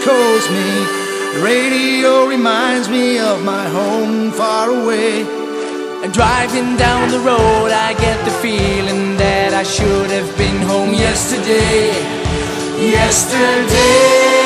calls me. The radio reminds me of my home far away. And driving down the road I get the feeling that I should have been home yesterday. Yesterday